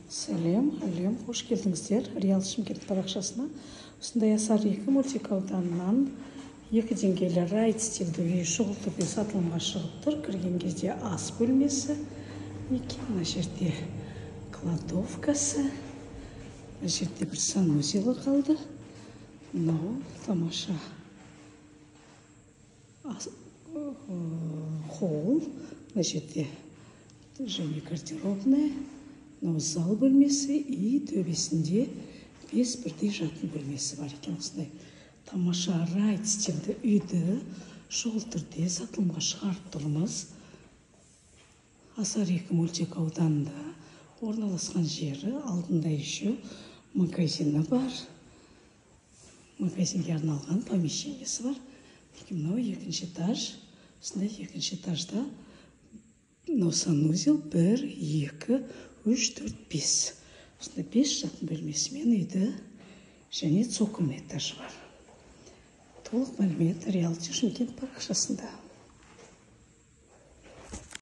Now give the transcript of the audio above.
Сәлем, қош келдіңіздер Реал Шымкент парақшасына. Осындай Асар 2 мультикауданынан 2 деңгейлі райд стилді үй шұғыл түрде сатылымға шығып тұр. Кірген кезде ас бөлмесі, мына жерде кладовкасы, мына жерде бір санузелі қалды. Мынау тамаша холл, мына жерде және гардеробная, мынау зал бөлмесі и төбесінде 5 бірдей жатын бөлмесі бар екен. Осындай тамаша райд стилді үйді шұғыл түрде сатылымға шығарып тұрмыз. Асар 2 мультикауданында орналасқан жері, алдында еще магазині бар. Магазинге арналған помещениесі бар. Мынау 2-ші этаж. Осындай 2-ші этажда мынау санузел 1, 2, 3, 4, 5. Осындай 5 жатын бөлмесімен үйді және цокольный этаж бар. Толық мәлімет Реал Шымкент парақшасында.